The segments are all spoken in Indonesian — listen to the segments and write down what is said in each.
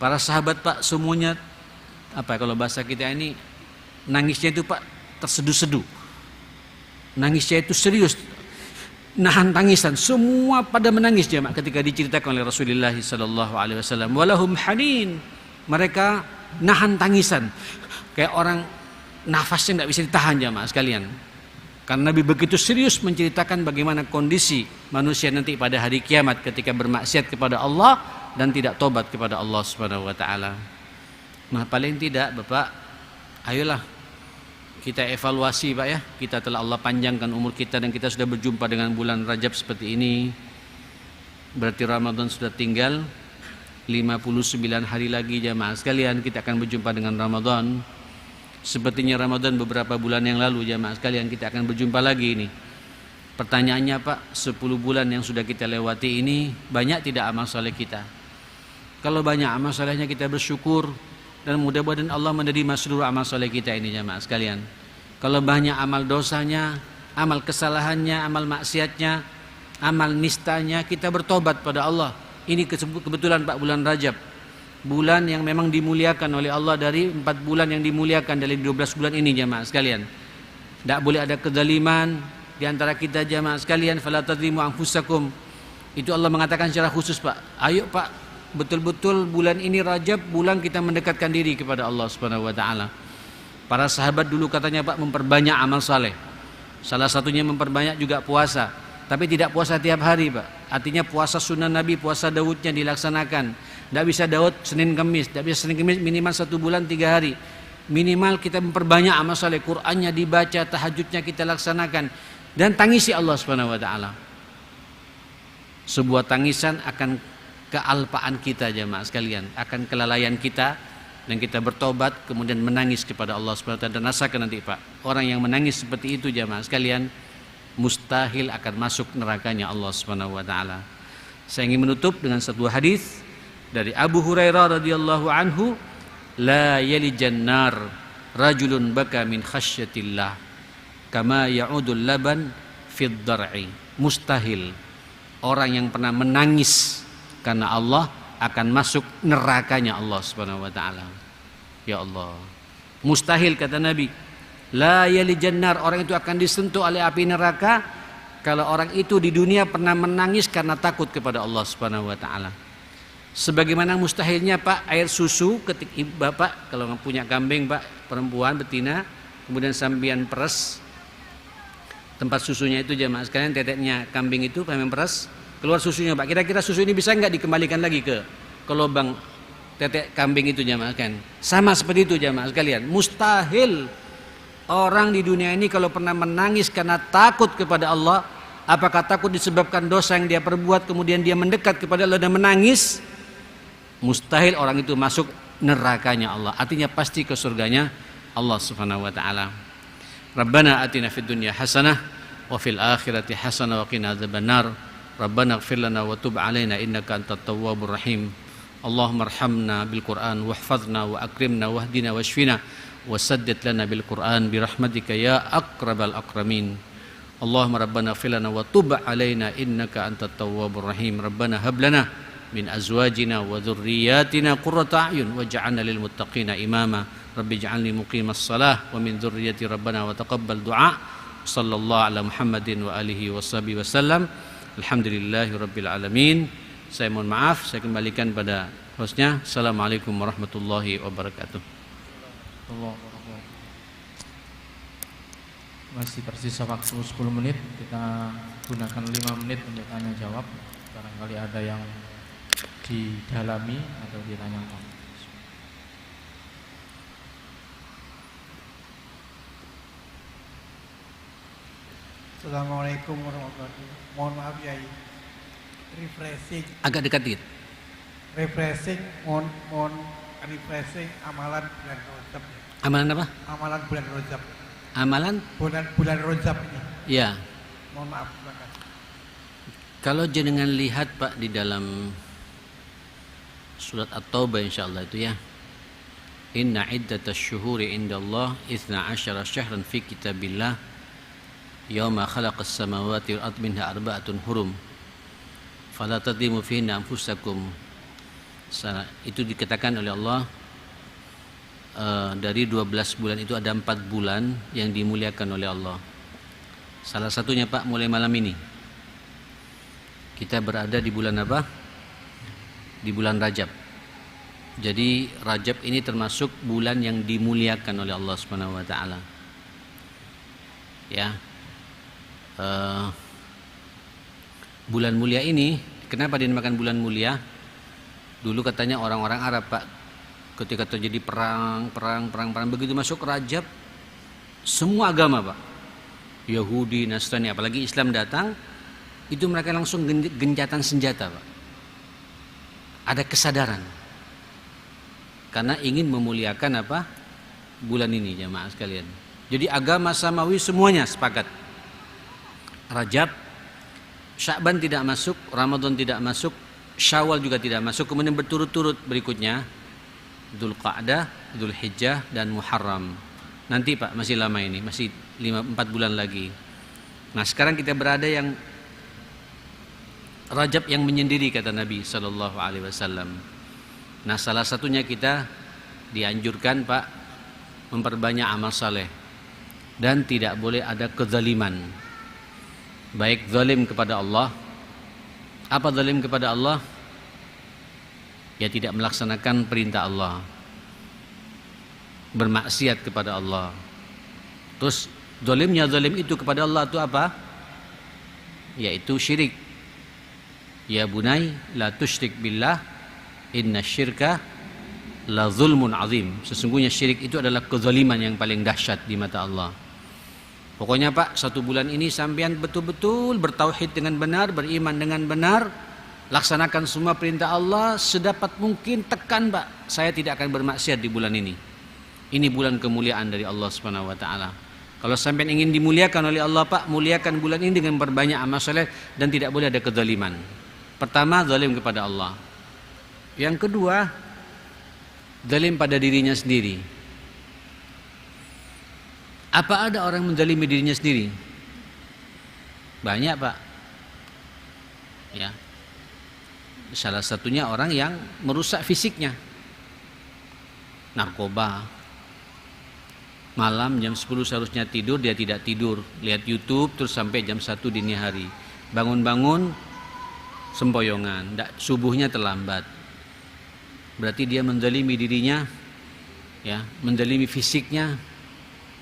Para sahabat Pak semuanya kalau bahasa kita ini nangisnya itu Pak terseduh-seduh. Nangisnya itu serius. Nahan tangisan, semua pada menangis jemaah ketika diceritakan oleh Rasulullah sallallahu alaihi wasallam. Walahum hanin. Mereka nahan tangisan. Kayak orang nafasnya enggak bisa ditahan jemaah sekalian. Karena Nabi begitu serius menceritakan bagaimana kondisi manusia nanti pada hari kiamat ketika bermaksiat kepada Allah dan tidak tobat kepada Allah Subhanahu wa taala. Nah, paling tidak Bapak, ayolah kita evaluasi Pak ya. Kita telah Allah panjangkan umur kita dan kita sudah berjumpa dengan bulan Rajab seperti ini. Berarti Ramadan sudah tinggal 59 hari lagi jamaah sekalian, kita akan berjumpa dengan Ramadan. Sepertinya Ramadan beberapa bulan yang lalu jamaah sekalian, kita akan berjumpa lagi ini. Pertanyaannya Pak, 10 bulan yang sudah kita lewati ini banyak tidak amal soleh kita? Kalau banyak amal solehnya kita bersyukur dan mudah-mudahan Allah menerima seluruh amal soleh kita ini jamaah sekalian. Kalau banyak amal dosanya, amal kesalahannya, amal maksiatnya, amal nistanya, kita bertobat pada Allah. Ini kebetulan Pak bulan Rajab, bulan yang memang dimuliakan oleh Allah dari 4 bulan yang dimuliakan dari 12 bulan ini jamaah sekalian. Tidak boleh ada kezaliman di antara kita jamaah sekalian. Fala tadlimu anfusakum. Itu Allah mengatakan secara khusus Pak. Ayo Pak, betul-betul bulan ini Rajab, bulan kita mendekatkan diri kepada Allah Subhanahu wa taala. Para sahabat dulu katanya Pak memperbanyak amal saleh. Salah satunya memperbanyak juga puasa. Tapi tidak puasa tiap hari Pak. Artinya puasa sunnah Nabi, puasa Daudnya dilaksanakan. Tidak bisa Daud Senin Kamis, tidak bisa Senin Kamis, minimal 1 bulan 3 hari. Minimal kita memperbanyak amal saleh, Qur'annya dibaca, tahajudnya kita laksanakan, dan tangisi Allah Subhanahu wa taala. Sebuah tangisan akan kealpaan kita jemaah sekalian, akan kelalaian kita, dan kita bertobat kemudian menangis kepada Allah Subhanahu wa taala. Dan rasakan nanti Pak, orang yang menangis seperti itu jemaah sekalian mustahil akan masuk nerakanya Allah Subhanahu wa taala. Saya ingin menutup dengan satu hadis dari Abu Hurairah radhiyallahu anhu, la yalijan nar rajulun baka min khasyatillah kama ya'udul laban fid dar'i. Mustahil orang yang pernah menangis karena Allah akan masuk nerakanya Allah Subhanahu wa taala. Ya Allah. Mustahil kata Nabi. La yalijan nar, orang itu akan disentuh oleh api neraka kalau orang itu di dunia pernah menangis karena takut kepada Allah Subhanahu wa taala. Sebagaimana mustahilnya Pak air susu ketika Bapak kalau punya kambing Pak, perempuan betina, kemudian sambian peres tempat susunya itu jemaah sekalian, teteknya kambing itu kami peres, keluar susunya Pak. Kira-kira susu ini bisa nggak dikembalikan lagi ke lubang tetek kambing itu jemaah sekalian? Sama seperti itu jemaah sekalian. Mustahil orang di dunia ini kalau pernah menangis karena takut kepada Allah, apakah takut disebabkan dosa yang dia perbuat kemudian dia mendekat kepada Allah dan menangis? Mustahil orang itu masuk nerakanya Allah. Artinya pasti ke surganya Allah Subhanahu wa taala. Rabbana atina fid dunya hasanah wa fil akhirati hasanah wa qina adzabannar. Rabbana ighfir lana wa tub alaina innaka antat tawwabur rahim. Allahumma arhamna bil Qur'an wahfazna wa akrimna wahdina washfina wasaddid lana bil Qur'an bi rahmatika ya aqrabal akramin. Allahumma rabbana ighfir lana wa tub alaina innaka antat tawwabur rahim. Rabbana hab lana min azwajina wa dhurriyyatina qurrata a'yun waj'alna lil muttaqina imama. Rabbi ij'alni muqimas shalah wa min dhurriyyati rabbana wa taqabbal du'a. Sallallahu ala Muhammadin wa alihi washabihi wasallam. Alhamdulillahi rabbil alamin. Saya mohon maaf, saya kembalikan pada hostnya. Assalamualaikum warahmatullahi wabarakatuh. Masih tersisa waktu 10 menit, kita gunakan 5 menit untuk tanya jawab. Barangkali ada yang didalami atau ditanyakan. Assalamualaikum warahmatullahi wabarakatuh. Mohon maaf Yai, refreshing. Agak dekat dikit. Refreshing, mohon refreshing amalan bulan Rajab. Amalan apa? Amalan bulan Rajab. Amalan? Bulan Rajab ini. Ya. Mohon maaf, terima kasih. Kalau jenengan lihat Pak di dalam surat At-Taubah insyaallah itu ya. Inna iddatash syuhuri indallah 12 syahran fi kitabillah yauma khalaqas samawati wal ardi minha arba'atun hurum fala tadlimu fihinna anfusakum Itu dikatakan oleh Allah, dari 12 bulan itu ada 4 bulan yang dimuliakan oleh Allah. Salah satunya Pak, mulai malam ini kita berada di bulan apa? Di bulan Rajab. Jadi Rajab ini termasuk bulan yang dimuliakan oleh Allah Subhanahu wa taala. Ya. Bulan mulia ini kenapa dinamakan bulan mulia? Dulu katanya orang-orang Arab Pak, ketika terjadi perang begitu masuk Rajab, semua agama Pak, Yahudi, Nasrani, apalagi Islam datang, itu mereka langsung gencatan senjata Pak. Ada kesadaran karena ingin memuliakan apa? Bulan ini jamaah sekalian. Jadi agama samawi semuanya sepakat. Rajab, Sya'ban tidak masuk, Ramadan tidak masuk, Syawal juga tidak masuk, kemudian berturut-turut berikutnya Dzulqa'dah, Dzulhijjah dan Muharram. Nanti Pak, masih lama ini, masih 4 bulan lagi. Nah, sekarang kita berada yang Rajab yang menyendiri kata Nabi sallallahu alaihi wasallam. Nah, salah satunya kita dianjurkan Pak memperbanyak amal saleh dan tidak boleh ada kezaliman. Baik zalim kepada Allah. Apa zalim kepada Allah? Ya tidak melaksanakan perintah Allah, bermaksiat kepada Allah. Terus zalimnya zalim itu kepada Allah itu apa? Yaitu syirik. Ya bunai la tusyrik billah inna syirka la zulmun azim. Sesungguhnya syirik itu adalah kezaliman yang paling dahsyat di mata Allah. Pokoknya Pak, 1 bulan ini sampean betul-betul bertauhid dengan benar, beriman dengan benar, laksanakan semua perintah Allah sedapat mungkin, tekan Pak, saya tidak akan bermaksiat di bulan ini. Ini bulan kemuliaan dari Allah Subhanahu wa taala. Kalau sampean ingin dimuliakan oleh Allah Pak, muliakan bulan ini dengan berbanyak amal saleh dan tidak boleh ada kezaliman. Pertama, zalim kepada Allah. Yang kedua, zalim pada dirinya sendiri. Apa ada orang menzalimi dirinya sendiri? Banyak Pak. Ya. Salah satunya orang yang merusak fisiknya. Narkoba. Malam jam 10 seharusnya tidur, dia tidak tidur, lihat YouTube terus sampai jam 1 dini hari. Bangun-bangun sempoyongan, subuhnya terlambat. Berarti dia menzalimi dirinya, ya, menzalimi fisiknya,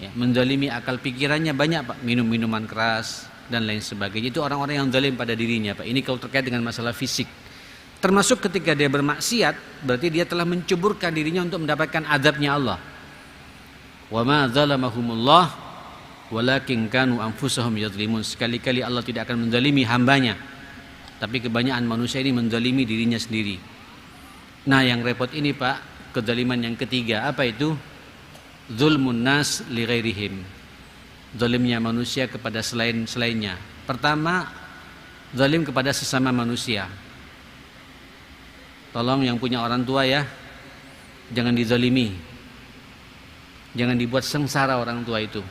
ya, menzalimi akal pikirannya. Banyak Pak, minum minuman keras dan lain sebagainya. Itu orang-orang yang zalim pada dirinya Pak. Ini kalau terkait dengan masalah fisik. Termasuk ketika dia bermaksiat, berarti dia telah menceburkan dirinya untuk mendapatkan azabnya Allah. Wa ma zalamahumullah walakin kanu anfusahum yadzlimun. Sekali-kali Allah tidak akan menzalimi hambanya, tapi kebanyakan manusia ini menzalimi dirinya sendiri. Nah, yang repot ini Pak, kezaliman yang ketiga, apa itu? Zulmun nas li ghairihim. Zalimnya manusia kepada selainnya. Pertama, zalim kepada sesama manusia. Tolong yang punya orang tua ya, jangan dizalimi. Jangan dibuat sengsara orang tua itu.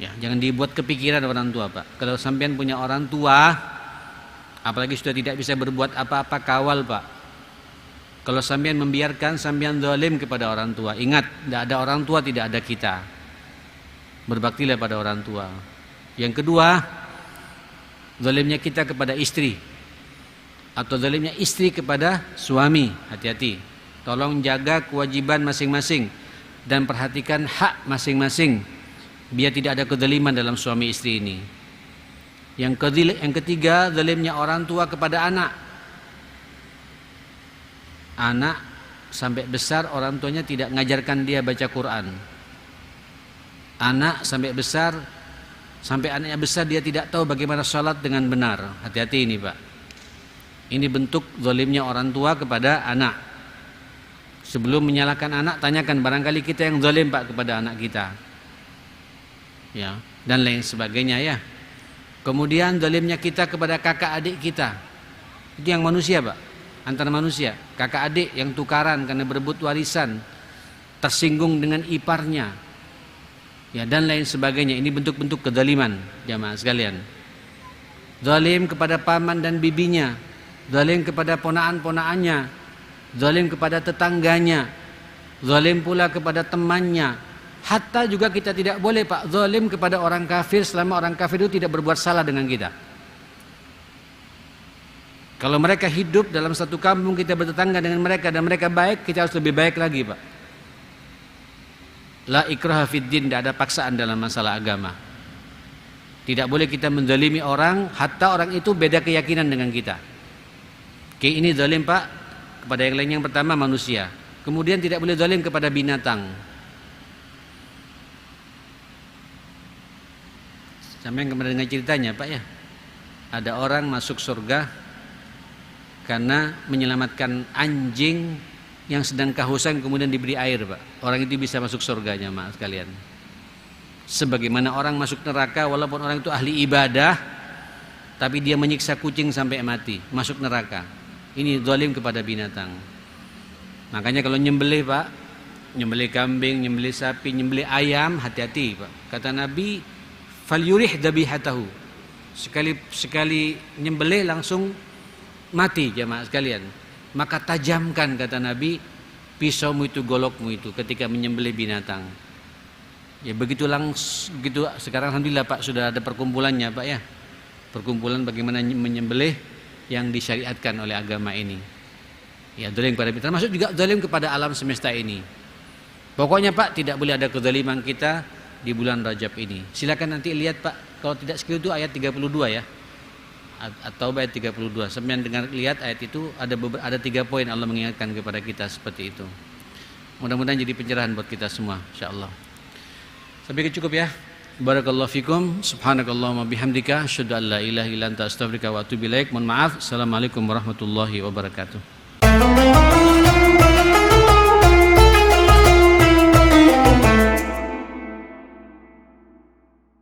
Ya, jangan dibuat kepikiran orang tua Pak. Kalau sampean punya orang tua, apalagi sudah tidak bisa berbuat apa-apa, kawal Pak. Kalau sampean membiarkan, sampean zalim kepada orang tua. Ingat, tidak ada orang tua, tidak ada kita. Berbaktilah pada orang tua. Yang kedua, zalimnya kita kepada istri, atau zalimnya istri kepada suami. Hati-hati. Tolong jaga kewajiban masing-masing dan perhatikan hak masing-masing, biar tidak ada kezaliman dalam suami istri ini. Yang ketiga, zalimnya orang tua kepada anak. Anak sampai besar orang tuanya tidak mengajarkan dia baca Quran. Anak sampai besar, sampai anaknya besar dia tidak tahu bagaimana sholat dengan benar. Hati-hati ini Pak. Ini bentuk zalimnya orang tua kepada anak. Sebelum menyalahkan anak, tanyakan barangkali kita yang zalim Pak kepada anak kita, ya, dan lain sebagainya ya. Kemudian zalimnya kita kepada kakak adik kita. Itu yang manusia Pak, antara manusia. Kakak adik yang tukaran karena berebut warisan, tersinggung dengan iparnya, ya, dan lain sebagainya. Ini bentuk-bentuk kezaliman jamaah sekalian. Zalim kepada paman dan bibinya, zalim kepada ponaan-ponaannya, zalim kepada tetangganya, zalim pula kepada temannya. Hatta juga kita tidak boleh Pak zalim kepada orang kafir selama orang kafir itu tidak berbuat salah dengan kita. Kalau mereka hidup dalam satu kampung, kita bertetangga dengan mereka dan mereka baik, kita harus lebih baik lagi Pak. La ikraha fid din, tidak ada paksaan dalam masalah agama. Tidak boleh kita menzalimi orang, hatta orang itu beda keyakinan dengan kita. Oke, ini zalim Pak kepada yang lain. Yang pertama manusia. Kemudian tidak boleh zalim kepada binatang. Sampai yang kemarin dengan ceritanya Pak ya, ada orang masuk surga karena menyelamatkan anjing yang sedang kehausan kemudian diberi air Pak. Orang itu bisa masuk surganya maaf sekalian. Sebagaimana orang masuk neraka walaupun orang itu ahli ibadah, tapi dia menyiksa kucing sampai mati, masuk neraka. Ini zalim kepada binatang. Makanya kalau nyembelih Pak, nyembelih kambing, nyembelih sapi, nyembelih ayam, hati-hati Pak. Kata Nabi, falyurih dabihatahu. Sekali nyembelih langsung mati jamaah sekalian. Maka tajamkan kata Nabi pisaumu itu, golokmu itu ketika menyembelih binatang. Ya begitu sekarang alhamdulillah Pak sudah ada perkumpulannya Pak ya. Perkumpulan bagaimana menyembelih yang disyariatkan oleh agama ini. Ya zalim kepada binatang, termasuk juga zalim kepada alam semesta ini. Pokoknya Pak tidak boleh ada kezaliman kita di bulan Rajab ini. Silakan nanti lihat Pak, kalau tidak sekali itu ayat 32 ya. Atau ayat 32. Sampai dengar lihat ayat itu ada 3 poin Allah mengingatkan kepada kita seperti itu. Mudah-mudahan jadi pencerahan buat kita semua insyaallah. Sampai cukup ya. Barakallahu fikum. Subhanakallahumma bihamdika asyhadu an la ilaha illa anta astaghfiruka wa atubu ilaik. Mohon maaf. Assalamualaikum warahmatullahi wabarakatuh.